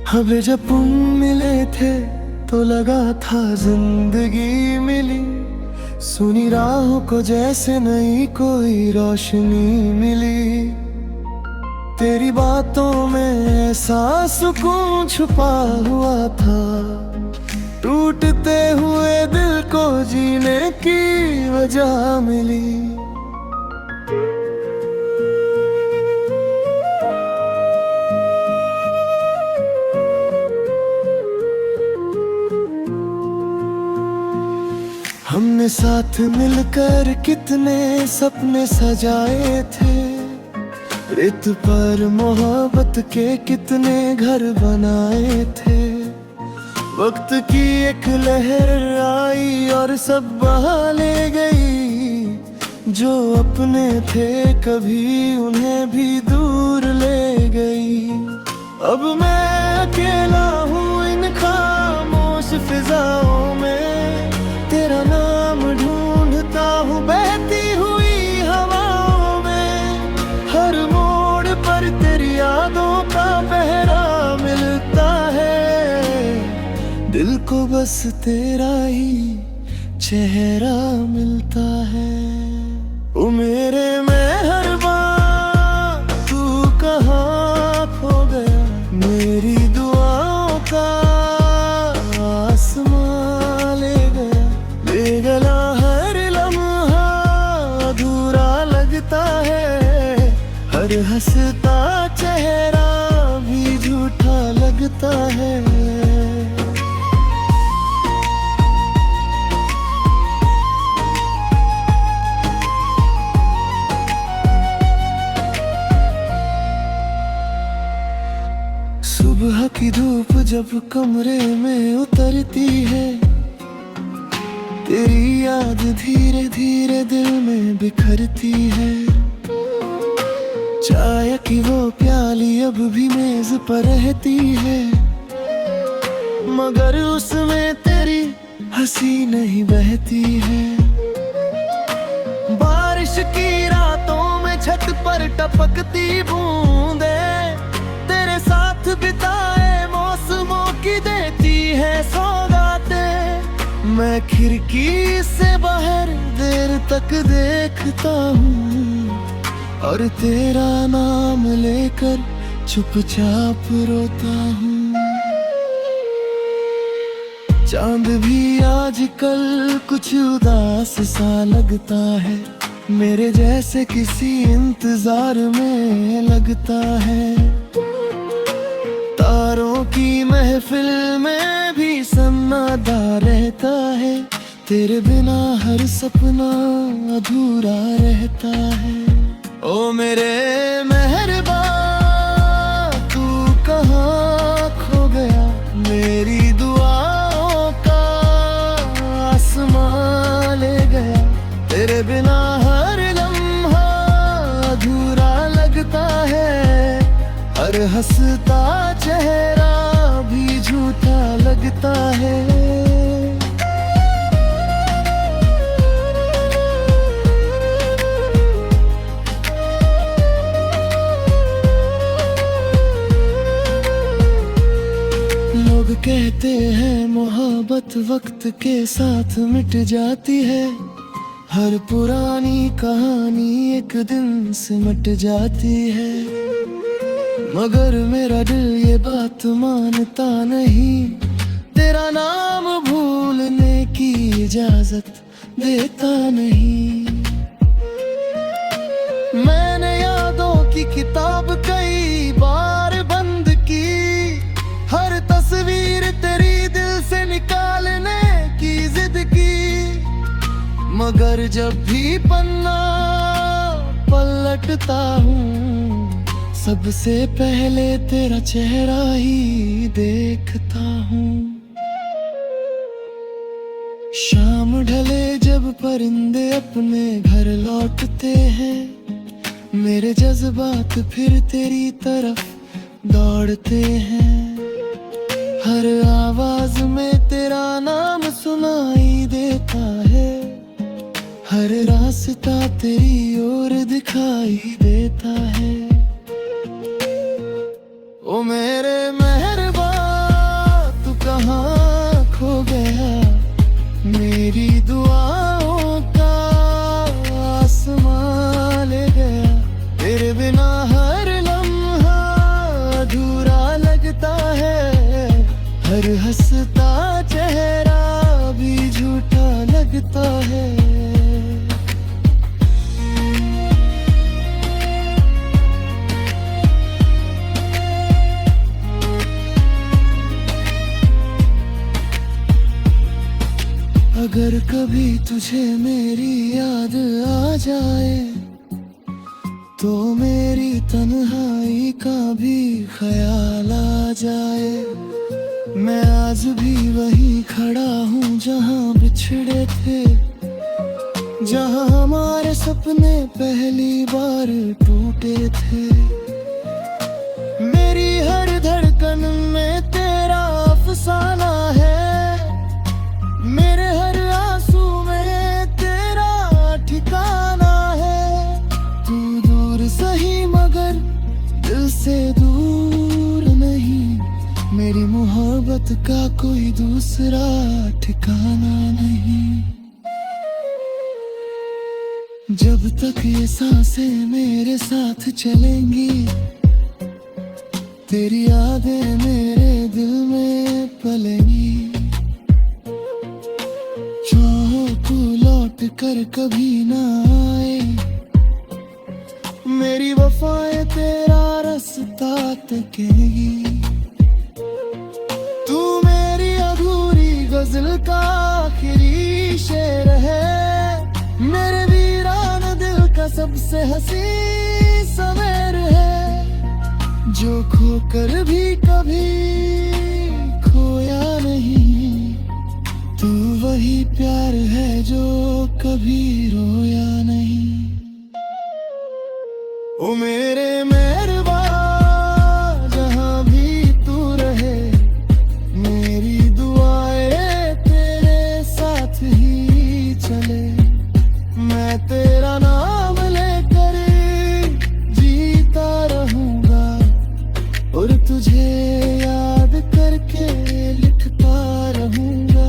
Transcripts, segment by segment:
हमें जब तुम मिले थे तो लगा था जिंदगी मिली। सुनी राहों को जैसे नई कोई रोशनी मिली। तेरी बातों में ऐसा सुकून छुपा हुआ था। टूटते हुए दिल को जीने की वजह मिली। हमने साथ मिलकर कितने सपने सजाए थे। रेत पर मोहब्बत के कितने घर बनाए थे। वक्त की एक लहर आई और सब बहा ले गई। जो अपने थे कभी उन्हें भी दूर ले गई। अब मैं अकेला हूँ इन खामोश फिजाओं में। तेरा नाम ढूंढता हूँ बहती हुई हवाओं में। हर मोड़ पर तेरी यादों का पहरा मिलता है। दिल को बस तेरा ही चेहरा मिलता है। ओ मेरे मेहरबान तू कहाँ खो गया। मेरी दुआओं का आसमां ले गया। ले गया हर लम्हा अधूरा लगता है। हर हंसता चेहरा भी झूठा लगता है। सुबह की धूप जब कमरे में उतरती है। तेरी याद धीरे धीरे दिल में बिखरती है। चाय की वो प्याली अब भी मेज पर रहती है। मगर उसमें तेरी हंसी नहीं बहती है। बारिश की रातों में छत पर टपकती बूंदे तेरे साथ बिताए मौसमों की देती है सौगातें। मैं खिड़की से बाहर देर तक देखता हूँ और तेरा नाम लेकर चुपचाप रोता हूँ। चांद भी आजकल कुछ उदास सा लगता है। मेरे जैसे किसी इंतजार में लगता है। तारों की महफिल में भी सन्नाटा रहता है। तेरे बिना हर सपना अधूरा रहता है। ओ मेरे मेहरबान तू कहाँ खो गया। मेरी दुआओं का आसमां ले गया। तेरे बिना हर लम्हा अधूरा लगता है। हर हंसता चेहरा भी झूठा लगता है। लोग कहते हैं मोहब्बत वक्त के साथ मिट जाती है। हर पुरानी कहानी एक दिन सिमट जाती है। मगर मेरा दिल ये बात मानता नहीं। तेरा नाम भूलने की इजाजत देता नहीं। मैंने यादों की किताब कई बार बंद की। हर तस्वीर तेरी दिल से निकालने की जिद की। मगर जब भी पन्ना पलटता हूँ सबसे पहले तेरा चेहरा ही देखता हूँ। शाम ढले जब परिंदे अपने घर लौटते हैं। मेरे जज्बात फिर तेरी तरफ दौड़ते हैं। हर आवाज में तेरा नाम सुनाई देता है। हर रास्ता तेरी ओर दिखाई देता है। ओ मेरे मेहरबान मेरी दुआओं का आसमां ले गया। तेरे बिना हर लम्हा अधूरा लगता है, हर हंसता चेहरा भी झूठा लगता है। अगर कभी तुझे मेरी याद आ जाए तो मेरी तन्हाई का भी ख्याल आ जाए। मैं आज भी वहीं खड़ा हूँ जहाँ बिछड़े थे, जहाँ हमारे सपने पहली बार टूटे थे। मेरी हर धड़कन में तेरा अफसाना है, मेरे हर आंसू में तेरा ठिकाना है। तू दूर सही मगर दिल से दूर नहीं, मेरी मोहब्बत का कोई दूसरा ठिकाना नहीं। जब तक ये सांसें मेरे साथ चलेंगी, तेरी यादें मेरे दिल में पलेंगी। तू लौट कर कभी ना आए, मेरी वफाएं तेरा रास्ता तकेगी। तू मेरी अधूरी गजल का आखिरी शेर है, मेरे वीरान दिल का सबसे हंसी सवेर है। जो खोकर भी कभी खोया नहीं, तू वही प्यार है जो कभी रोया नहीं। ओ मेरे मेहरबा जहाँ भी तू रहे, मेरी दुआएं तेरे साथ ही चले। मैं तेरा नाम लेकर जीता रहूंगा और तुझे याद करके लिखता रहूंगा।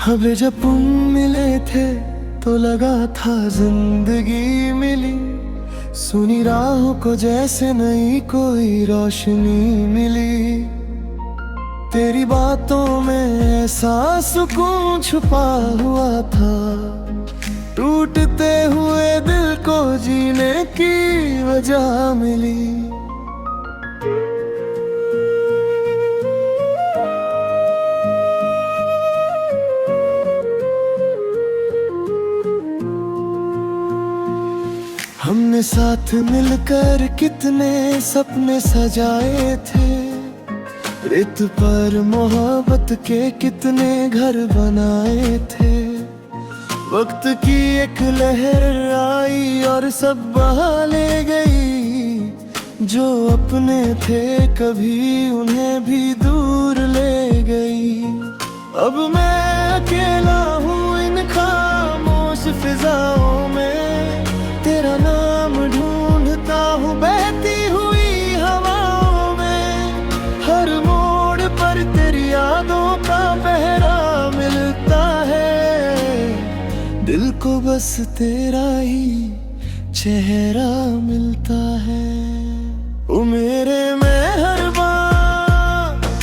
हमें जब तुम मिले थे तो लगा था जिंदगी मिली, सुनी राहों को जैसे नई कोई रोशनी मिली। तेरी बातों में ऐसा सुकून छुपा हुआ था, टूटते हुए दिल को जीने की वजह मिली। हमने साथ मिलकर कितने सपने सजाए थे, रेत पर मोहब्बत के कितने घर बनाए थे। वक्त की एक लहर आई और सब बहा ले गई, जो अपने थे कभी उन्हें भी दूर ले गई। अब मैं अकेला हूँ इन खामोश फिजाओं में, तेरा नाम ढूंढता हूँ बहती हुई हवाओं में। हर मोड़ पर तेरी यादों का पहरा मिलता है, दिल को बस तेरा ही चेहरा मिलता है। ओ मेरे मेहरबा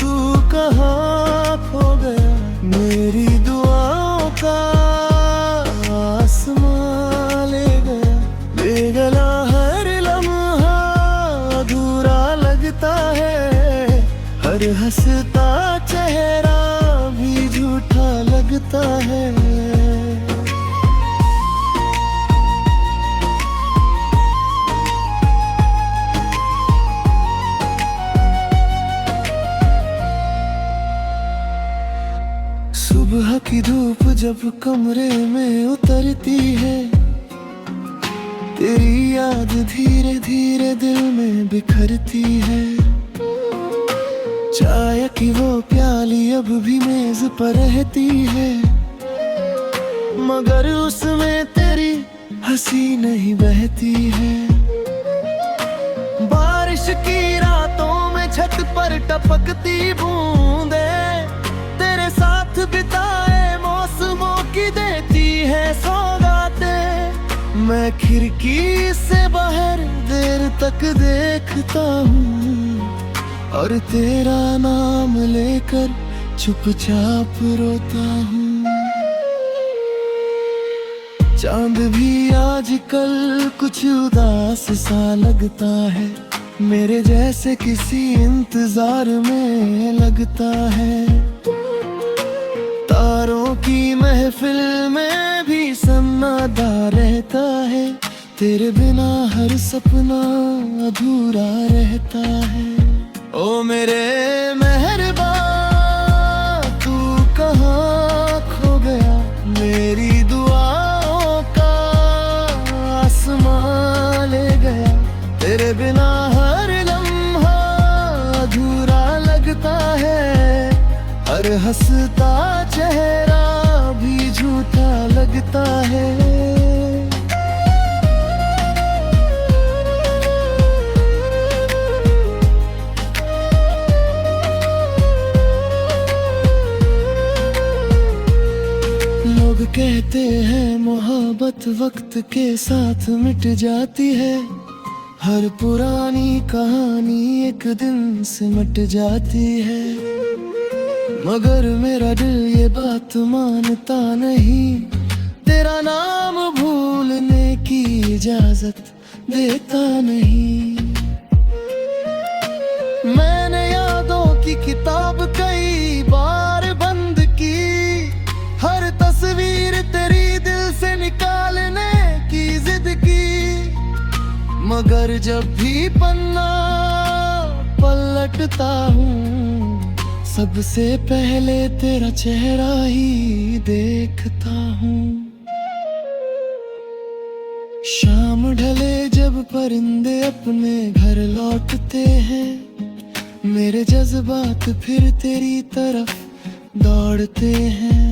तू कहाँ खो गया, मेरी दुआओं का आसमां ले गया। ले गया हर लम्हा अधूरा लगता है, हर हंसता चेहरा भी झूठा लगता है। सुबह की धूप जब कमरे में उतरती है, तेरी याद धीरे धीरे दिल में बिखरती है। चाय की वो प्याली अब भी मेज पर रहती है, मगर उसमें तेरी हंसी नहीं बहती है। बारिश की रातों में छत पर टपकती बूंदे तेरे साथ बिताए मौसमों की देती है सौगातें। मैं खिड़की से बाहर देर तक देखता हूँ और तेरा नाम लेकर चुपचाप रोता हूँ। चांद भी आजकल कुछ उदास सा लगता है, मेरे जैसे किसी इंतजार में लगता है। तारों की महफिल में भी सन्नाटा रहता है, तेरे बिना हर सपना अधूरा रहता है। ओ मेरे मेहरबा तू कहाँ खो गया, मेरी दुआओं का आसमां ले गया। तेरे बिना हर लम्हा अधूरा लगता है, हर हंसता चेहरा भी झूठा लगता है। लोग कहते हैं मोहब्बत वक्त के साथ मिट जाती है, हर पुरानी कहानी एक दिन सिमट जाती है। मगर मेरा दिल ये बात मानता नहीं, तेरा नाम भूलने की इजाजत देता नहीं। मैंने यादों की किताब कई बार बंद की, हर तस्वीर तेरी दिल से निकालने की जिद की, मगर जब भी पन्ना पलटता हूँ सबसे पहले तेरा चेहरा ही देखता हूँ। शाम ढले जब परिंदे अपने घर लौटते हैं, मेरे जज्बात फिर तेरी तरफ दौड़ते हैं।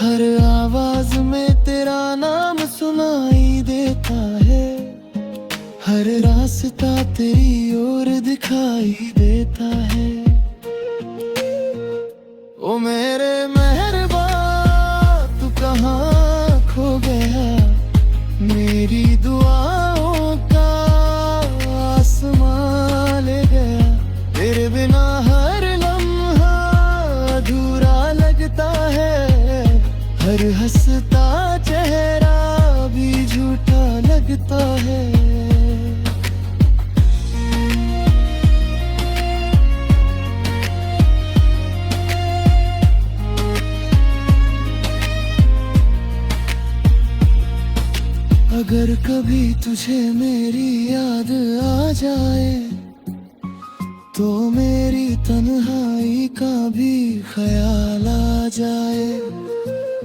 हर आवाज में तेरा नाम सुनाई देता है, हर रास्ता तेरी ओर दिखाई देता है। ओ मेरे मेहरबा तू कहाँ खो गया, मेरी दुआओं का आसमां ले गया। तेरे बिना हर लम्हा अधूरा लगता है, हर हंसता चेहरा भी झूठा लगता है। अगर कभी तुझे मेरी याद आ जाए, तो मेरी तन्हाई का भी ख्याल आ जाए।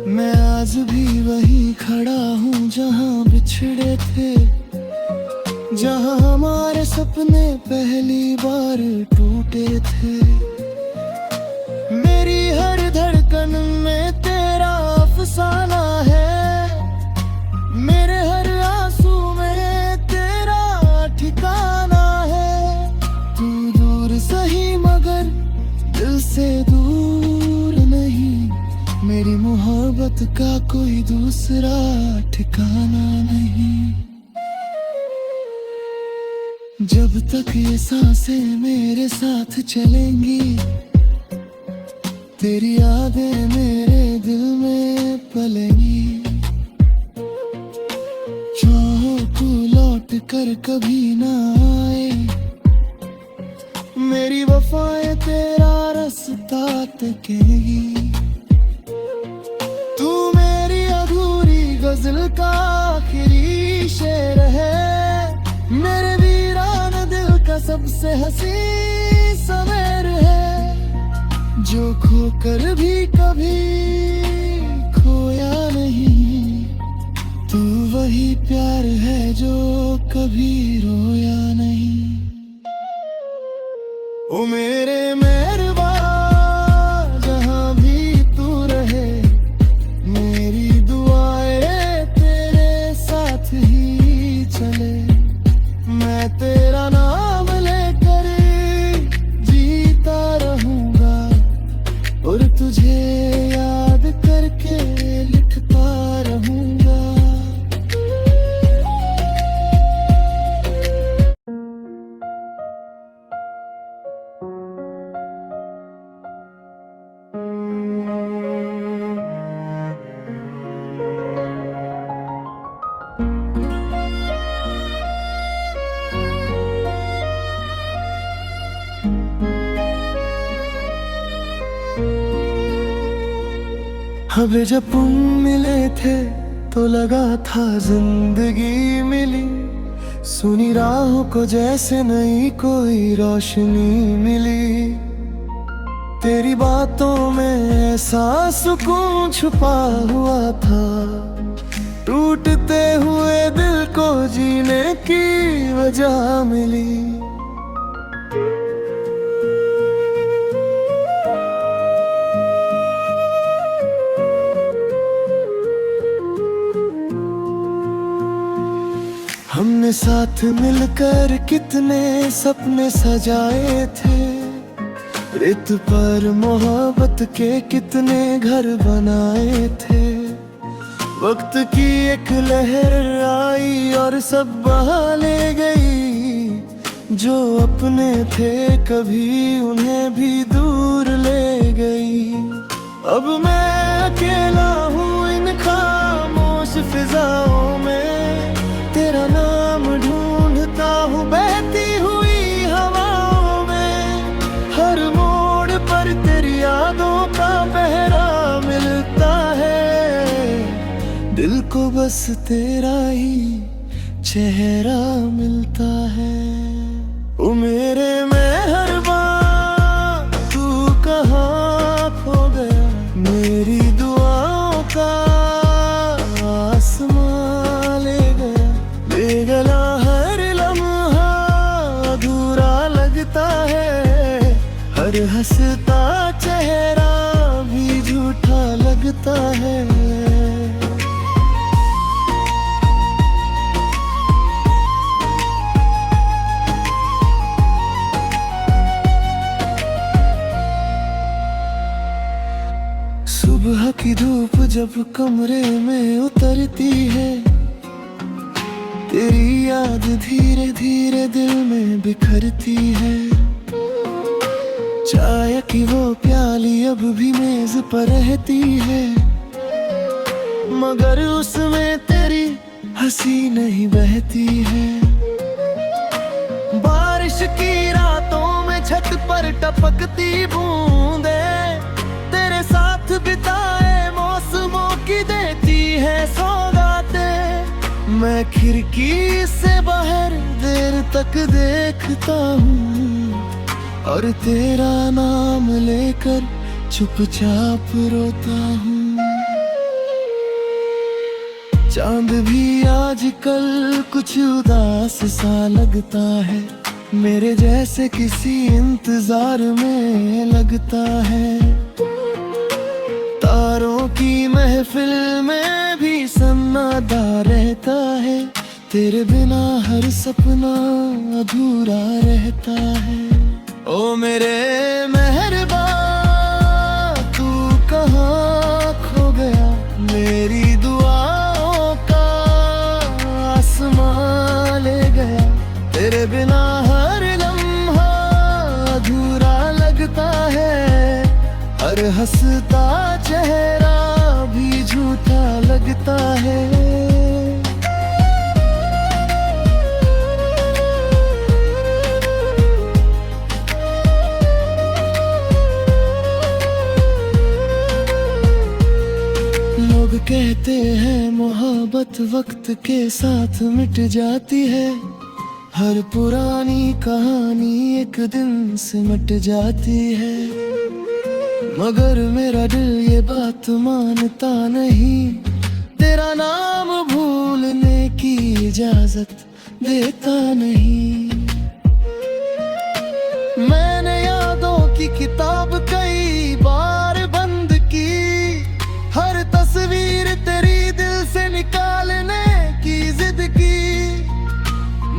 मैं आज भी वहीं खड़ा हूँ जहाँ बिछड़े थे, जहाँ हमारे सपने पहली बार टूटे थे। मेरी हर धड़कन में तेरा अफसाना है, मेरे हर आंसू में तेरा ठिकाना है। तू दूर सही मगर दिल से दूर नहीं, मेरी मोहब्बत का कोई दूसरा ठिकाना नहीं। जब तक ये सांसें मेरे साथ चलेंगी, तेरी यादें मेरे दिल में पलेंगी। चाहो तू लौट कर कभी ना आए, मेरी वफाएं तेरा रास्ता तकेगी। तू मेरी अधूरी गजल का आखिरी शेर है, मेरे वीरान दिल का सबसे हंसी सवेर है। जो खोकर भी कभी खोया नहीं, तू वही प्यार है जो कभी रोया नहीं। ओ मेरे मेहरबा जहां भी तू रहे, मेरी दुआएं तेरे साथ ही चले। मैं तेरा नाम लेकर जीता रहूंगा और तुझे याद करके लिखता रहूंगा। हमें जब तुम मिले थे तो लगा था जिंदगी मिली, सुनी राहों को जैसे नई कोई रोशनी मिली। तेरी बातों में ऐसा सुकून छुपा हुआ था, टूटते हुए दिल को जीने की वजह मिली। हमने साथ मिलकर कितने सपने सजाए थे, रेत पर मोहब्बत के कितने घर बनाए थे। वक्त की एक लहर आई और सब बहा ले गई, जो अपने थे कभी उन्हें भी दूर ले गई। अब मैं अकेला हूँ इन खामोश फिजाओं में, तेरा नाम ढूंढता हूँ बहती हुई हवाओं में। हर मोड़ पर तेरी यादों का पहरा मिलता है, दिल को बस तेरा ही चेहरा मिलता है। ओ मेरे मेहरबा तू कहाँ खो गया, मेरी दुआओं का आसमां ले गया। ले गया हर लम्हा अधूरा लगता है, हर हंसता चेहरा भी झूठा लगता है। सुबह की धूप जब कमरे में उतरती है, तेरी याद धीरे धीरे दिल में बिखरती है। चाय की वो प्याली अब भी मेज पर रहती है, मगर उसमें तेरी हंसी नहीं बहती है। बारिश की रातों में छत पर टपकती बूंदे, तेरे साथ बिताए मौसमों की देती है सौगातें। मैं खिड़की से बाहर देर तक देखता हूँ और तेरा नाम लेकर चुपचाप रोता हूँ। चांद भी आजकल कुछ उदास सा लगता है, मेरे जैसे किसी इंतजार में लगता है। तारों की महफिल में भी सन्नाटा रहता है, तेरे बिना हर सपना अधूरा रहता है। ओ मेरे मेहरबा तू कहाँ खो गया, मेरी दुआओं का आसमां ले गया। तेरे बिना हर लम्हा अधूरा लगता है, हर हंसता चेहरा भी झूठा लगता है। लोग कहते हैं मोहब्बत वक्त के साथ मिट जाती है, हर पुरानी कहानी एक दिन सिमट जाती है। मगर मेरा दिल ये बात मानता नहीं, तेरा नाम भूलने की इजाजत देता नहीं। मैंने यादों की किताब कई बार बंद की, हर तस्वीर तेरी दिल से निकालने की जिद की।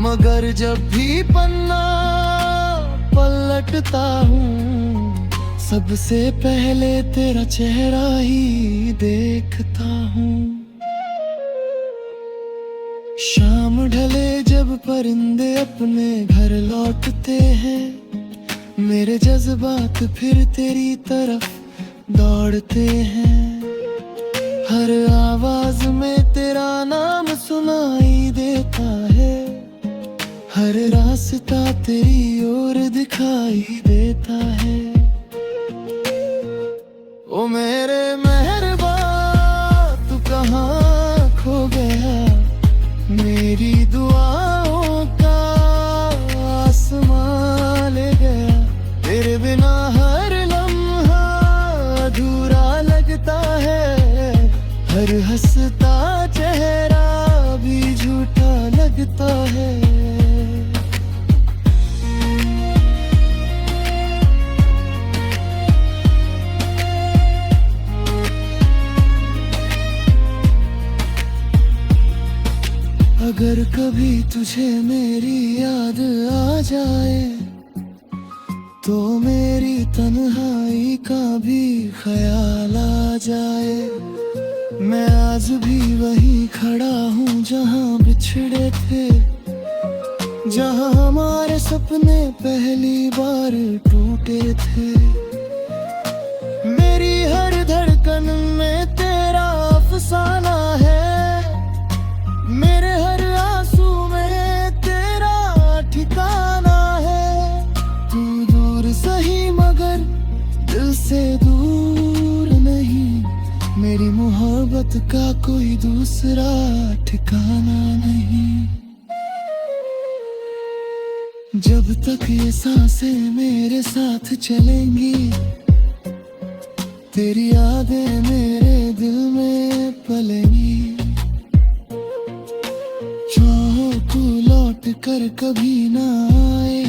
मगर जब भी पन्ना पलटता हूँ, सबसे पहले तेरा चेहरा ही देखता हूँ। शाम ढले जब परिंदे अपने घर लौटते हैं, मेरे जज्बात फिर तेरी तरफ दौड़ते हैं। हर आवाज में तेरा नाम सुनाई देता है, हर रास्ता तेरी ओर दिखाई देता है। ओ मेरे मेहरबा तू कहाँ खो गया, मेरी दुआओं का आसमां ले गया। तेरे बिना हर लम्हा अधूरा लगता है, हर हंसता चेहरा भी झूठा लगता है। अगर कभी तुझे मेरी याद आ जाए, तो मेरी तन्हाई का भी ख्याल आ जाए। मैं आज भी वहीं खड़ा हूँ जहाँ बिछड़े थे, जहाँ हमारे सपने पहली बार टूटे थे। मेरी हर धड़कन में तेरा अफसाना है, मेरे हर आंसू में तेरा ठिकाना है। तू दूर सही मगर दिल से दूर नहीं, मेरी मोहब्बत का कोई दूसरा ठिकाना नहीं। जब तक ये सांसें मेरे साथ चलेंगी, तेरी यादें मेरे दिल में पलेंगी। तू लौट कर कभी ना आए,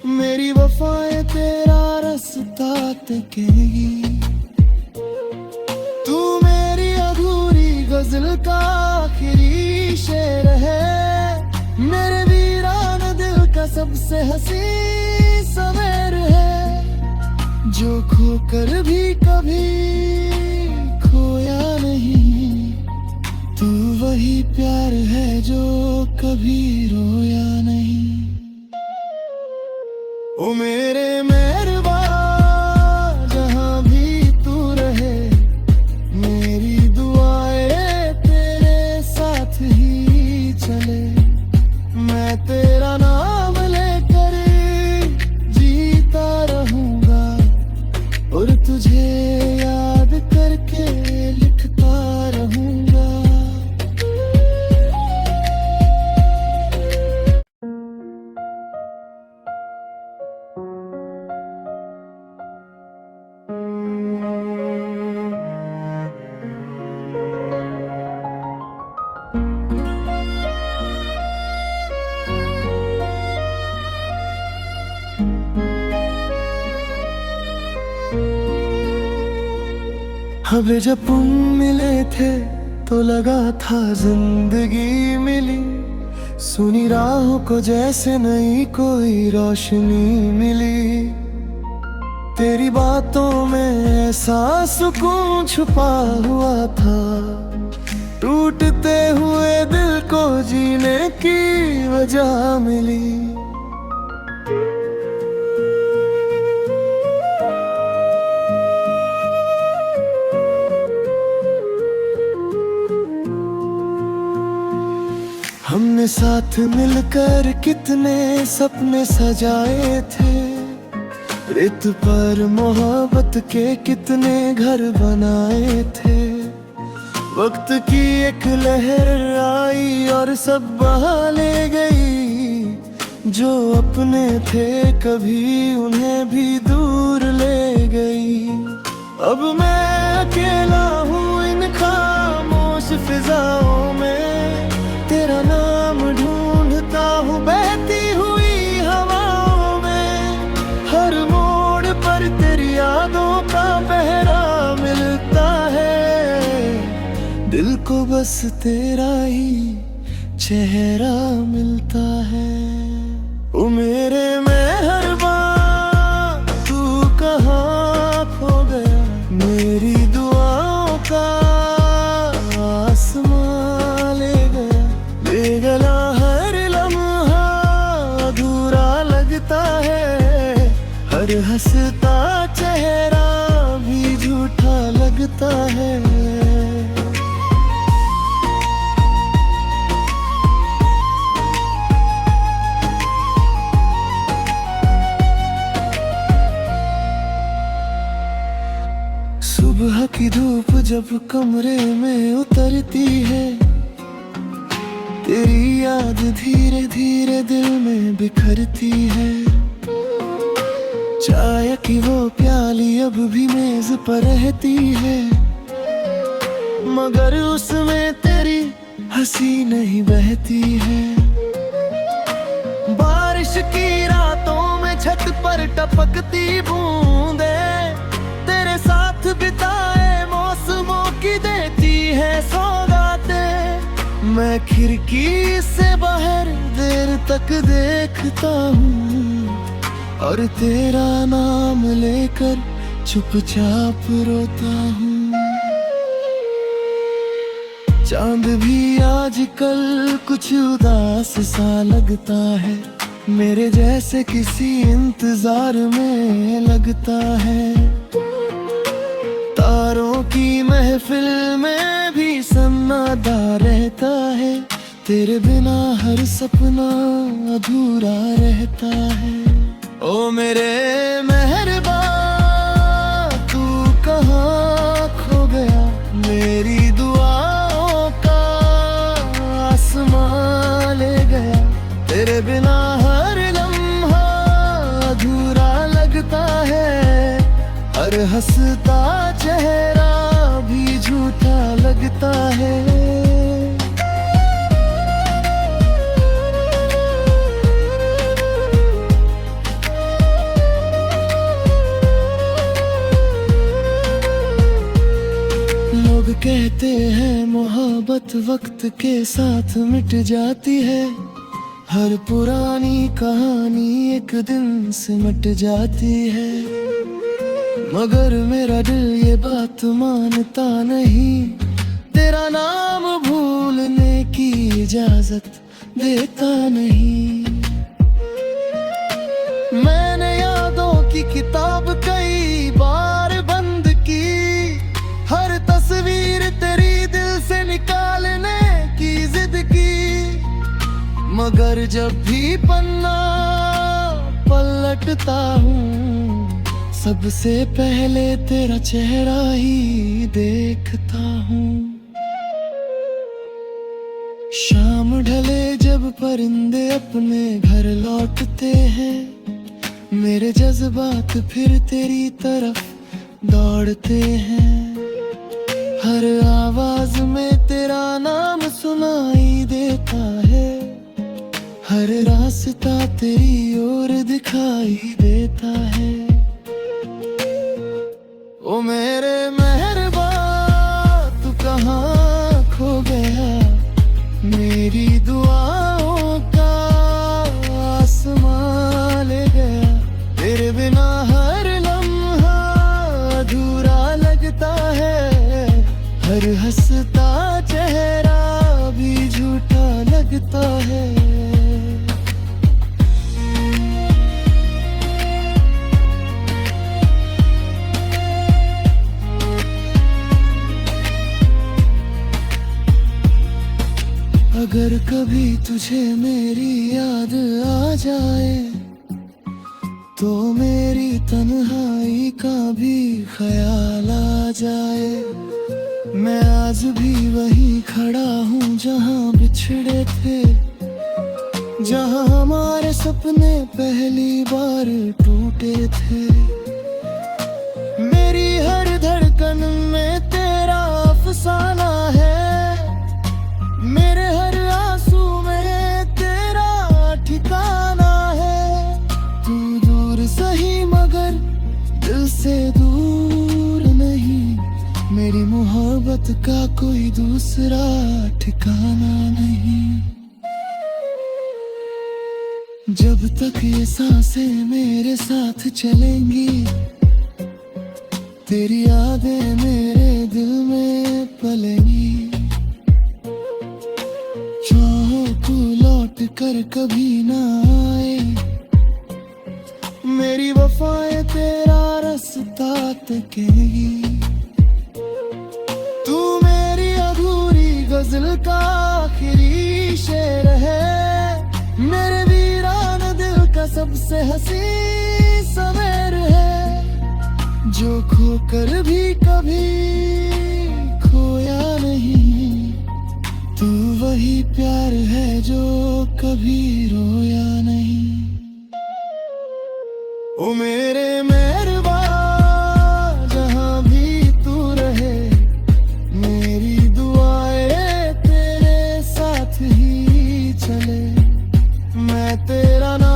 मेरी वफाएं तेरा रास्ता तकेगी। तू मेरी अधूरी गजल का आखिरी शेर है, मेरे वीरान दिल का सबसे हंसी सवेर है। जो खोकर भी कभी खोया नहीं, तू वही प्यार है जो कभी रोया नहीं। ओ मेरे मेहरबा जहाँ भी तू रहे, मेरी दुआएं तेरे साथ ही चले। मैं तेरा नाम लेकर जीता रहूंगा, और तुझे याद करके लिखता रहूंगा। हमें जब तुम मिले थे तो लगा था जिंदगी मिली, सुनी राहों को जैसे नई कोई रोशनी मिली। तेरी बातों में ऐसा सुकून छुपा हुआ था, टूटते हुए दिल को जीने की वजह मिली। हमने साथ मिलकर कितने सपने सजाए थे, रेत पर मोहब्बत के कितने घर बनाए थे। वक्त की एक लहर आई और सब बहा ले गई, जो अपने थे कभी उन्हें भी दूर ले गई। अब मैं अकेला हूँ इन ख्वाबों फिजाओं में तेरा नाम ढूंढता हूँ बहती हुई हवाओं में। हर मोड़ पर तेरी यादों का पहरा मिलता है, दिल को बस तेरा ही चेहरा मिलता है। ओ मेरे मेहरबान तू कहाँ खो गया, मेरी दुआओं का आसमां ले गया। ले गया हर लम्हा अधूरा लगता है, हर हंसता चेहरा भी झूठा लगता है। सुबह की धूप जब कमरे में उतरती है, तेरी याद धीरे धीरे दिल में बिखरती है। चाय की वो प्याली अब भी मेज पर रहती है, मगर उसमें तेरी हंसी नहीं बहती है। बारिश की रातों में छत पर टपकती बूंदे तेरे साथ बिताए मौसमों की देती है सौगातें। मैं खिड़की से बाहर देर तक देखता हूँ और तेरा नाम लेकर चुपचाप रोता हूँ। चांद भी आजकल कुछ उदास सा लगता है, मेरे जैसे किसी इंतजार में लगता है। तारों की महफिल में भी सन्नाटा रहता है, तेरे बिना हर सपना अधूरा रहता है। ओ मेरे मेहरबान तू कहाँ खो गया, मेरी दुआओं का आसमां ले गया। तेरे बिना हर लम्हा अधूरा लगता है, हर हंसता चेहरा भी झूठा लगता है। लोग कहते हैं मोहब्बत वक्त के साथ मिट जाती है, हर पुरानी कहानी एक दिन सिमट जाती है। मगर मेरा दिल ये बात मानता नहीं, तेरा नाम भूलने की इजाजत देता नहीं। मैंने यादों की किताब कई बार बंद की, हर तस्वीर तेरी दिल से निकालने की जिद की। मगर जब भी पन्ना पलटता हूँ, सबसे पहले तेरा चेहरा ही देखता हूँ। शाम ढले जब परिंदे अपने घर लौटते हैं, मेरे जज्बात फिर तेरी तरफ दौड़ते हैं। हर आवाज में तेरा नाम सुनाई देता है, हर रास्ता तेरी ओर दिखाई देता है। ओ मेरे मेहरबान तू कहाँ खो गया, मेरी दुआओं का आसमां ले गया। तेरे बिना हर लम्हा अधूरा लगता है, हर हंसता चेहरा भी झूठा लगता है। अगर कभी तुझे मेरी याद आ जाए, तो मेरी तन्हाई का भी ख्याल आ जाए। मैं आज भी वहीं खड़ा हूँ जहाँ बिछड़े थे, जहाँ हमारे सपने पहली बार टूटे थे। मेरी हर धड़कन में तेरा अफसाना है, से दूर नहीं, मेरी मोहब्बत का कोई दूसरा ठिकाना नहीं। जब तक ये सांसें मेरे साथ चलेंगी, तेरी यादें मेरे दिल में पलेंगी। चाहों को लौट कर कभी ना आए, मेरी वफाएं तेरा रास्ता तकेगी। तू मेरी अधूरी गजल का आखिरी शेर है, मेरे वीरान दिल का सबसे हंसी सवेर है। जो खोकर भी कभी खोया नहीं, तू वही प्यार है जो कभी रोया नहीं। ओ मेरे मेहरबा जहां भी तू रहे, मेरी दुआएं तेरे साथ ही चले। मैं तेरा नाम